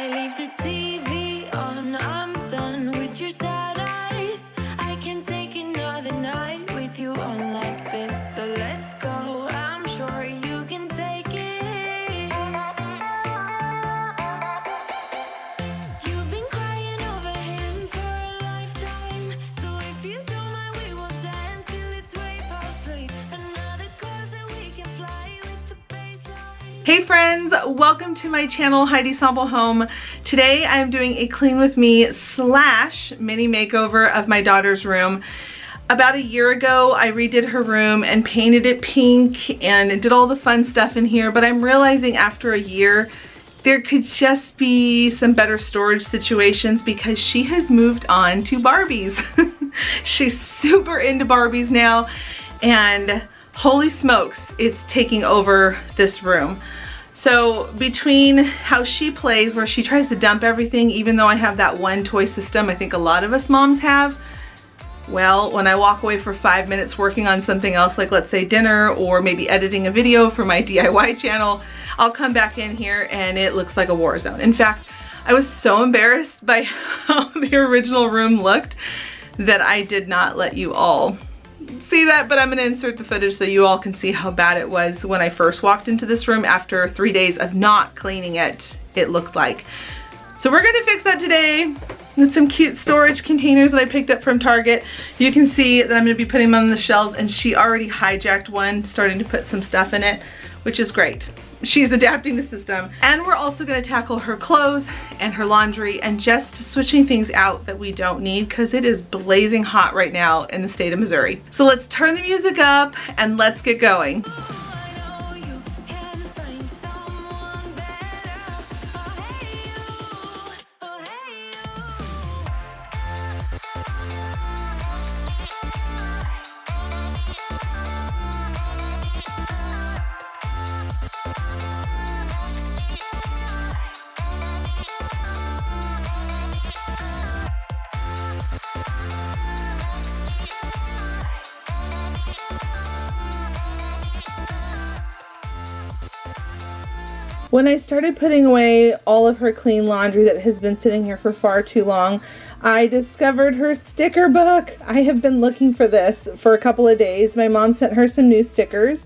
I leave the TV on, I'm done with your sad eyes. I can take another night with you on like this. So let's go, I'm sure you can take it. You've been crying over him for a lifetime. So if you don't mind, we will dance till it's way past late. Another course that we can fly with the baseline. Hey friends, welcome to my channel, Heidi Sonboul Home. Today I'm doing a clean with me / mini makeover of my daughter's room. About a year ago, I redid her room and painted it pink and did all the fun stuff in here, but I'm realizing after a year, there could just be some better storage situations because she has moved on to Barbies. She's super into Barbies now, and holy smokes, it's taking over this room. So between how she plays, where she tries to dump everything, even though I have that one toy system I think a lot of us moms have, well, when I walk away for 5 minutes working on something else, like let's say dinner or maybe editing a video for my DIY channel, I'll come back in here and it looks like a war zone. In fact, I was so embarrassed by how the original room looked that I did not let you all see that, but I'm gonna insert the footage so you all can see how bad it was when I first walked into this room after 3 days of not cleaning it looked like. So we're gonna fix that today with some cute storage containers that I picked up from Target. You can see that I'm gonna be putting them on the shelves, and she already hijacked one, starting to put some stuff in it, which is great. She's adapting the system. And we're also gonna tackle her clothes and her laundry and just switching things out that we don't need because it is blazing hot right now in the state of Missouri. So let's turn the music up and let's get going. When I started putting away all of her clean laundry that has been sitting here for far too long, I discovered her sticker book. I have been looking for this for a couple of days. My mom sent her some new stickers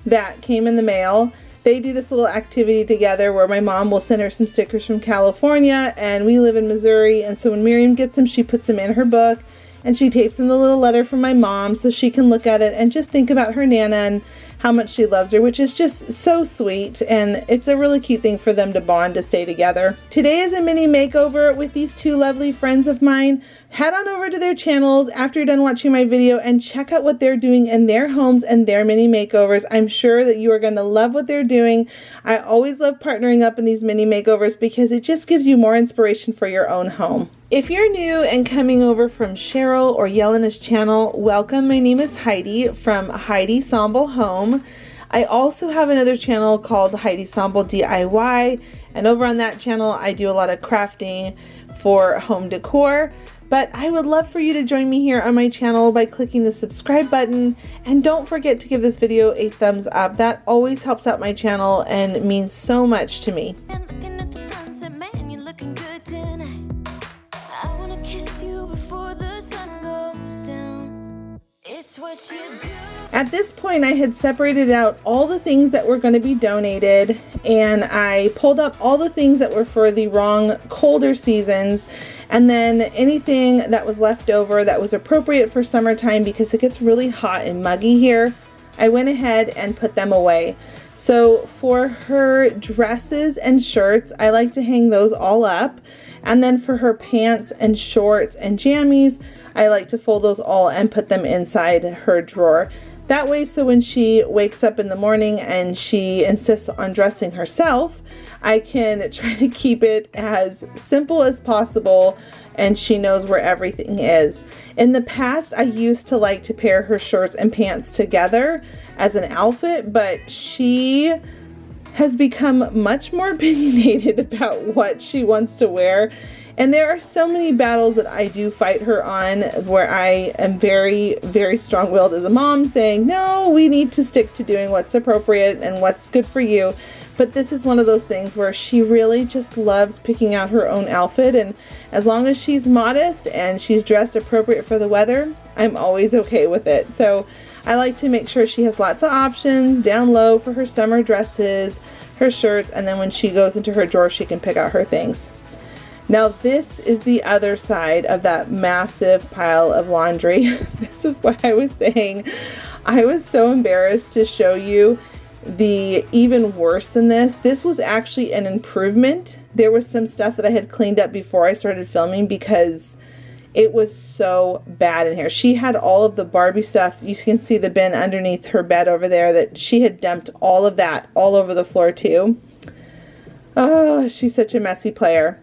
that came in the mail. They do this little activity together where my mom will send her some stickers from California, and we live in Missouri, and so when Miriam gets them, she puts them in her book and she tapes in the little letter from my mom so she can look at it and just think about her Nana and how much she loves her, which is just so sweet, and it's a really cute thing for them to bond, to stay together. Today is a mini makeover with these two lovely friends of mine. Head on over to their channels after you're done watching my video and check out what they're doing in their homes and their mini makeovers. I'm sure that you are going to love what they're doing. I always love partnering up in these mini makeovers because it just gives you more inspiration for your own home. If you're new and coming over from Cheryl or Yelena's channel, welcome. My name is Heidi from Heidi Sonboul Home. I also have another channel called Heidi Sonboul DIY, and over on that channel I do a lot of crafting for home decor. But I would love for you to join me here on my channel by clicking the subscribe button, and don't forget to give this video a thumbs up. That always helps out my channel and means so much to me. And looking at the sunset, man, you're looking good tonight. I wanna kiss you before the sun goes down. It's what you do. At this point, I had separated out all the things that were going to be donated, and I pulled out all the things that were for the wrong colder seasons, and then anything that was left over that was appropriate for summertime because it gets really hot and muggy here, I went ahead and put them away. So for her dresses and shirts, I like to hang those all up. And then for her pants and shorts and jammies, I like to fold those all and put them inside her drawer. That way, so when she wakes up in the morning and she insists on dressing herself, I can try to keep it as simple as possible and she knows where everything is. In the past, I used to like to pair her shirts and pants together as an outfit, but she has become much more opinionated about what she wants to wear, And there are so many battles that I do fight her on where I am very, very strong-willed as a mom, saying, no, we need to stick to doing what's appropriate and what's good for you. But this is one of those things where she really just loves picking out her own outfit, and as long as she's modest and she's dressed appropriate for the weather, I'm always okay with it. So I like to make sure she has lots of options down low for her summer dresses, her shirts, and then when she goes into her drawer, she can pick out her things. Now this is the other side of that massive pile of laundry. This is why I was saying I was so embarrassed to show you the even worse than this. This was actually an improvement. There was some stuff that I had cleaned up before I started filming because it was so bad in here. She had all of the Barbie stuff. You can see the bin underneath her bed over there that she had dumped all of that all over the floor too. Oh, she's such a messy player.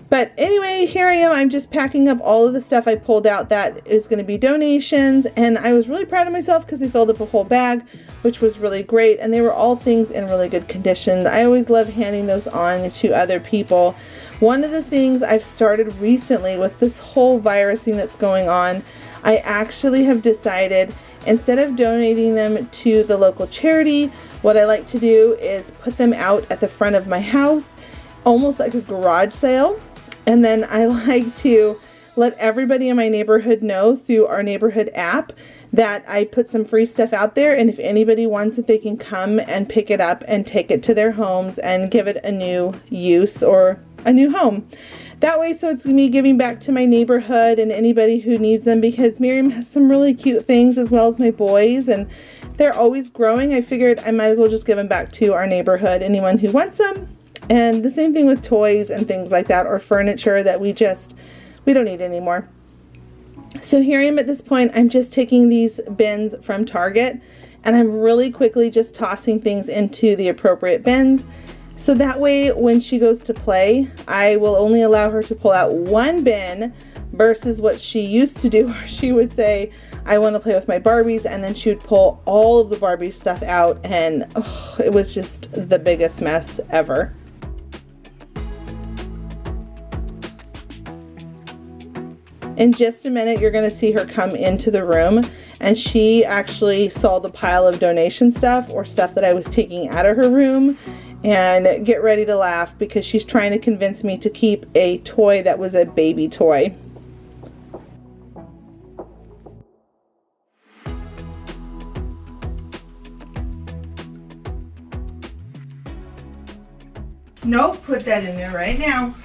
But anyway, here I am. I'm just packing up all of the stuff I pulled out that is going to be donations. And I was really proud of myself because I filled up a whole bag, which was really great. And they were all things in really good condition. I always love handing those on to other people. One of the things I've started recently with this whole virus thing that's going on, I actually have decided instead of donating them to the local charity, what I like to do is put them out at the front of my house, almost like a garage sale. And then I like to let everybody in my neighborhood know through our neighborhood app that I put some free stuff out there, and if anybody wants it, they can come and pick it up and take it to their homes and give it a new use or a new home. That way, so it's me giving back to my neighborhood and anybody who needs them, because Miriam has some really cute things as well as my boys, and they're always growing. I figured I might as well just give them back to our neighborhood, anyone who wants them. And the same thing with toys and things like that, or furniture that we don't need anymore. So here I am at this point. I'm just taking these bins from Target, and I'm really quickly just tossing things into the appropriate bins. So that way, when she goes to play, I will only allow her to pull out one bin versus what she used to do, where she would say, I want to play with my Barbies, and then she would pull all of the Barbie stuff out, and it was just the biggest mess ever. In just a minute, you're going to see her come into the room, and she actually saw the pile of donation stuff, or stuff that I was taking out of her room, and get ready to laugh because she's trying to convince me to keep a toy that was a baby toy. Nope, put that in there right now.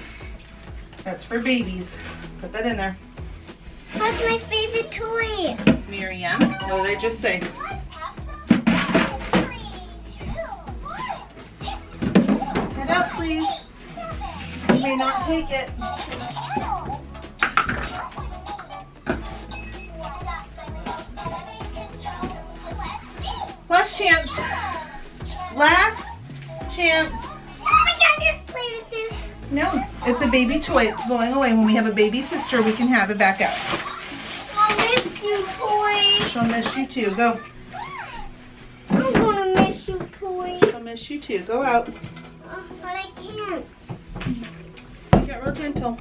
That's for babies. Put that in there. That's my favorite toy. Miriam, what did I just say? Head up, please. You may not take it. Last chance. Last chance. No, it's a baby toy. It's going away. When we have a baby sister, we can have it back up. I'll miss you, toy. She'll miss you too. Go. I'm gonna miss you, toy. She'll miss you too. Go out. But I can't. Stick it real gentle.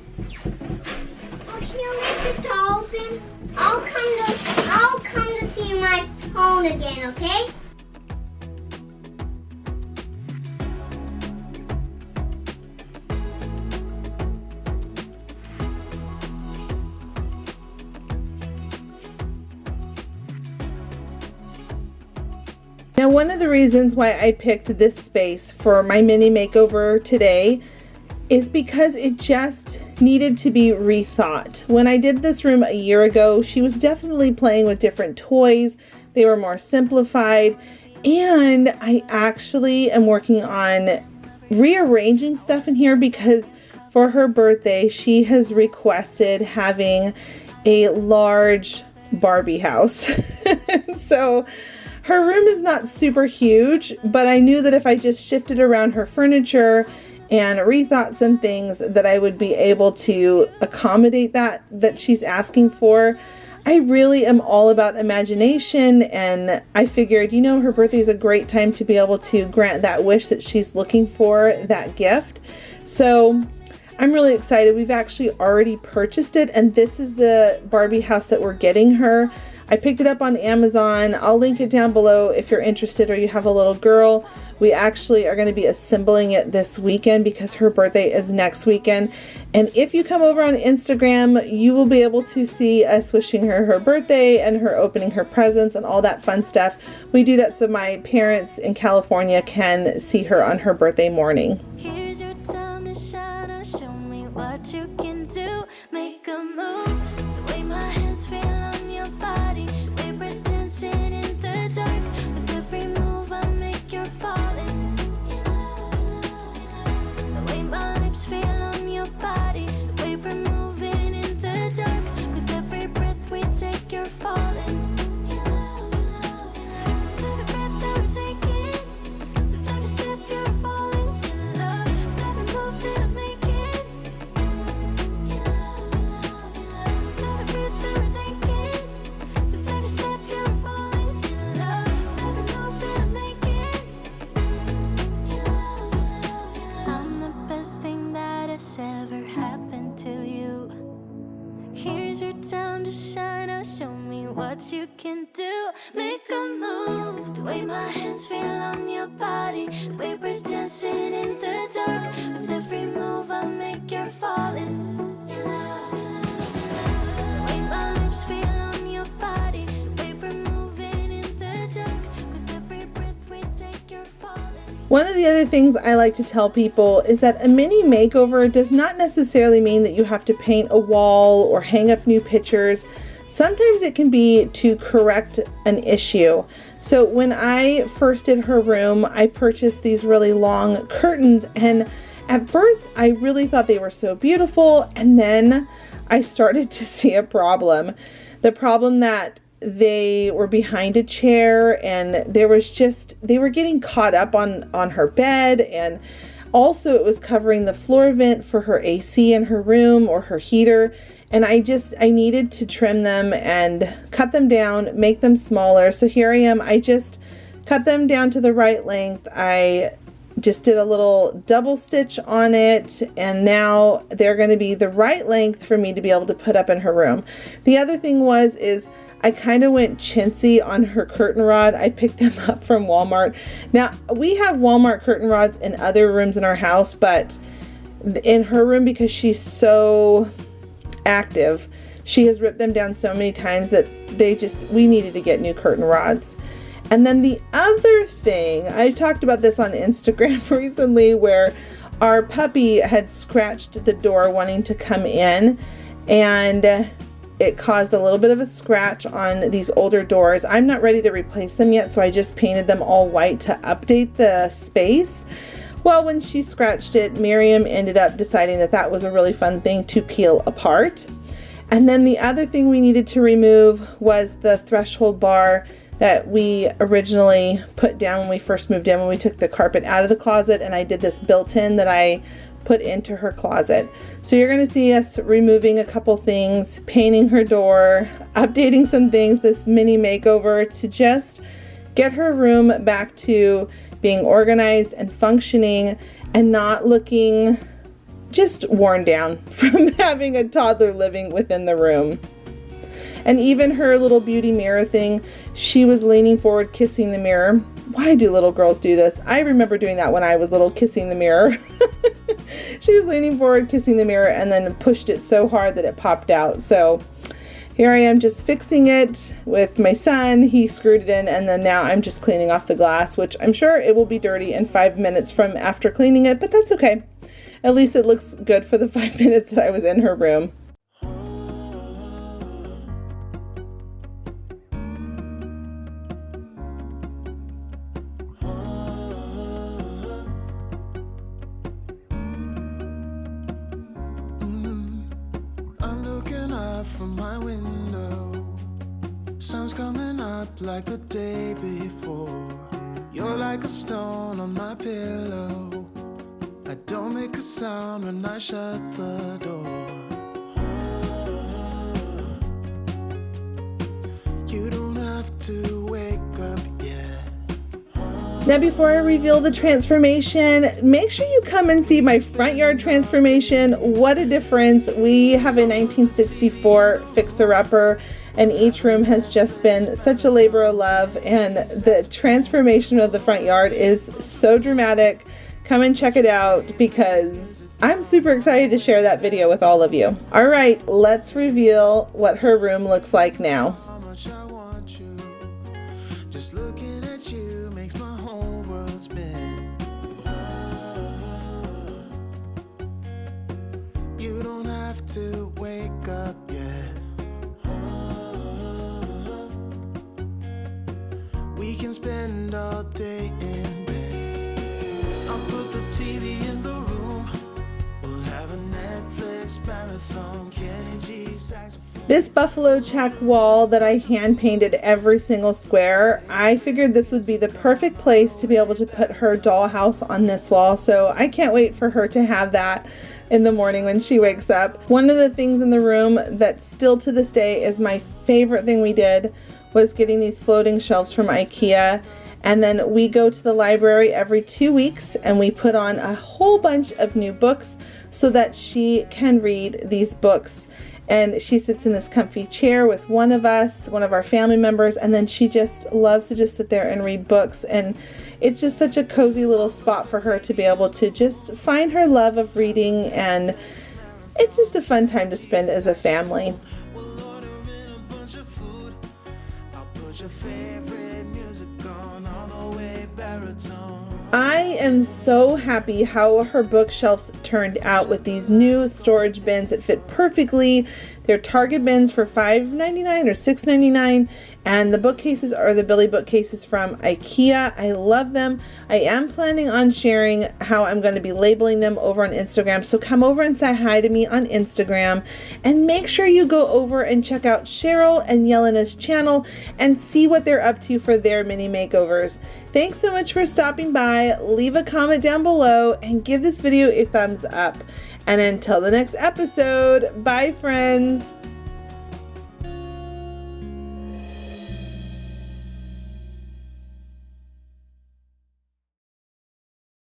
Oh, can you make the door open? I'll come to see my phone again, okay? Now, one of the reasons why I picked this space for my mini makeover today is because it just needed to be rethought. When I did this room a year ago, she was definitely playing with different toys. They were more simplified, and I actually am working on rearranging stuff in here because for her birthday, she has requested having a large Barbie house. So her room is not super huge, but I knew that if I just shifted around her furniture and rethought some things, that I would be able to accommodate that she's asking for. I really am all about imagination, and I figured, you know, her birthday is a great time to be able to grant that wish that she's looking for, that gift. So I'm really excited. We've actually already purchased it, and this is the Barbie house that we're getting her. I picked it up on Amazon. I'll link it down below if you're interested or you have a little girl. We actually are going to be assembling it this weekend because her birthday is next weekend. And if you come over on Instagram, you will be able to see us wishing her her birthday and her opening her presents and all that fun stuff. We do that so my parents in California can see her on her birthday morning. Here's your time to shine, or show me what you can do. Make a move, the way my hands feel on your body. We were dancing in the dark. With every move I make, you're falling. The way my lips feel on your body. The way we're moving in the dark. With every breath we take, you're falling. Every breath that we're taking, with every step you're falling in love. With every move that I'm making, every breath that we're taking, with every step you're falling in love. With every move that I'm making, I'm the best thing that has ever happened to you. Here's your time to shine, or show me what you can do. Make a move, the way my hands feel on your body. The way we're dancing in the dark. With every move I make, you're falling. The way my lips feel on your body. The way we're moving in the dark. With every breath we take, you're falling. One of the other things I like to tell people is that a mini makeover does not necessarily mean that you have to paint a wall or hang up new pictures. Sometimes it can be to correct an issue. So when I first did her room, I purchased these really long curtains, and at first I really thought they were so beautiful, and then I started to see a problem. The problem that they were behind a chair, and they were getting caught up on her bed, and also it was covering the floor vent for her AC in her room or her heater. And I needed to trim them and cut them down, make them smaller. So here I am. I just cut them down to the right length. I just did a little double stitch on it, and now they're going to be the right length for me to be able to put up in her room. The other thing is I kind of went chintzy on her curtain rod. I picked them up from Walmart. Now, we have Walmart curtain rods in other rooms in our house, but in her room, because she's so active, she has ripped them down so many times that we needed to get new curtain rods. And then the other thing, I talked about this on Instagram recently, where our puppy had scratched the door wanting to come in, and it caused a little bit of a scratch on these older doors. I'm not ready to replace them yet, so I just painted them all white to update the space. Well, when she scratched it, Miriam ended up deciding that that was a really fun thing to peel apart. And then the other thing we needed to remove was the threshold bar that we originally put down when we first moved in, when we took the carpet out of the closet, and I did this built-in that I put into her closet. So you're going to see us removing a couple things, painting her door, updating some things, this mini makeover to just get her room back to being organized and functioning and not looking just worn down from having a toddler living within the room. And even her little beauty mirror thing, she was leaning forward, kissing the mirror. Why do little girls do this? I remember doing that when I was little, kissing the mirror. She was leaning forward, kissing the mirror, and then pushed it so hard that it popped out. So here I am just fixing it with my son. He screwed it in, and then now I'm just cleaning off the glass, which I'm sure it will be dirty in 5 minutes from after cleaning it, but that's okay. At least it looks good for the 5 minutes that I was in her room. From my window, sun's coming up like the day before. You're like a stone on my pillow. I don't make a sound when I shut the door. You don't have to wake up yet. Now before I reveal the transformation, make sure you come and see my front yard transformation. What a difference. We have a 1964 fixer-upper and each room has just been such a labor of love, and the transformation of the front yard is so dramatic. Come and check it out because I'm super excited to share that video with all of you. All right, let's reveal what her room looks like now. How much I want you. Just looking at you makes my whole world spin. You don't have to wake up yet. We can spend all day in bed. I'll put the TV in the room. We'll have a Netflix marathon. Kenny G saxophone. This buffalo check wall that I hand painted every single square, I figured this would be the perfect place to be able to put her dollhouse on this wall. So I can't wait for her to have that in the morning when she wakes up. One of the things in the room that still to this day is my favorite thing we did was getting these floating shelves from Ikea. And then we go to the library every 2 weeks and we put on a whole bunch of new books so that she can read these books. And she sits in this comfy chair with one of us, one of our family members, and then she just loves to just sit there and read books. And it's just such a cozy little spot for her to be able to just find her love of reading, and it's just a fun time to spend as a family. We'll order in a bunch of food. I'll put your favorite music on all the way baritone. I am so happy how her bookshelves turned out with these new storage bins that fit perfectly. They're Target bins for $5.99 or $6.99, and the bookcases are the Billy bookcases from Ikea. I love them. I am planning on sharing how I'm going to be labeling them over on Instagram, so come over and say hi to me on Instagram, and make sure you go over and check out Cheryl and Yelena's channel and see what they're up to for their mini makeovers. Thanks so much for stopping by. Leave a comment down below and give this video a thumbs up. And until the next episode, bye friends.